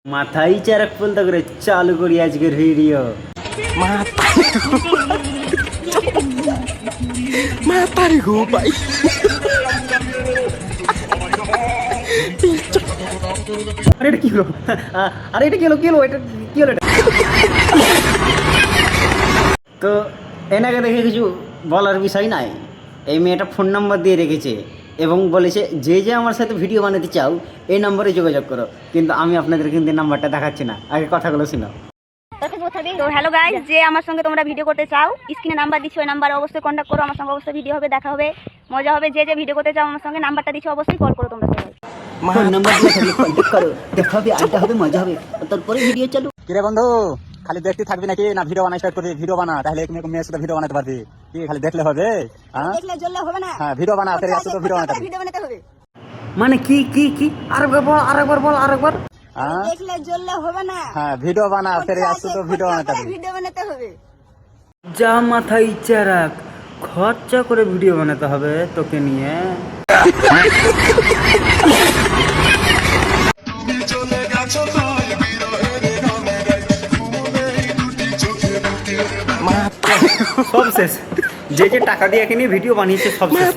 মাথায় চারাক বলতে করে চালু করি আজকের ভিডিও। মাথার গো ভাই। আরে এটা কি হলো? আরে এটা কি হলো? এটা কি হলো? এটা তো এনাকে দেখে কিছু বলার বিষয় নাই। এই মেয়েটা ফোন নাম্বার দিয়ে রেখেছে এবং বলেছে যে যে আমার সাথে ভিডিও বানাতে চাও এই নম্বরে যোগাযোগ করো, কিন্তু আমি আপনাদের কিন্তু নাম্বারটা দেখাচ্ছি না, আগে কথাগুলো শুনো। তো হ্যালো গাইস, যে আমার সঙ্গে তোমরা ভিডিও করতে চাও স্ক্রিনে নাম্বার দিচ্ছি, ওই নাম্বারে অবশ্যই কন্ট্যাক্ট করো। আমার সঙ্গে অবশ্যই ভিডিও হবে, দেখা হবে, মজা হবে। যে যে ভিডিও করতে চাও আমার সঙ্গে নাম্বারটা দিচ্ছি, অবশ্যই কল করো তোমরা সবাই। ফোন নাম্বার দিয়ে থাকলে কন্ট্যাক্ট করো, দেখা হবে, আড্ডা হবে, মজা হবে, তারপরে ভিডিও চালু। কিরে বন্ধু, খালি দেখতে থাকবি নাকি না ভিডিও বানাই স্টার্ট করবি? ভিডিও বানা, তাহলে তুমি মেয়ের সাথে ভিডিও বানাতে পারবি। কি খালি দেখলে হবে? দেখলে জ্বললে হবে না। হ্যাঁ, ভিডিও বানা, ফের আসতে তো ভিডিও বানাতে হবে। ভিডিও বানাতে হবে। মানে কি আরেকবার বল আরেকবার। দেখলে জ্বললে হবে না। হ্যাঁ, ভিডিও বানা, ফের আসতে তো ভিডিও বানাতে হবে। ভিডিও বানাতে হবে। যা মাথায় ইচ্ছা রাখ, খরচা করে ভিডিও বানাতে হবে তোকে নিয়ে। সব শেষ। যে যে টাকা দিয়ে কিনে ভিডিও বানিয়েছে সব শেষ।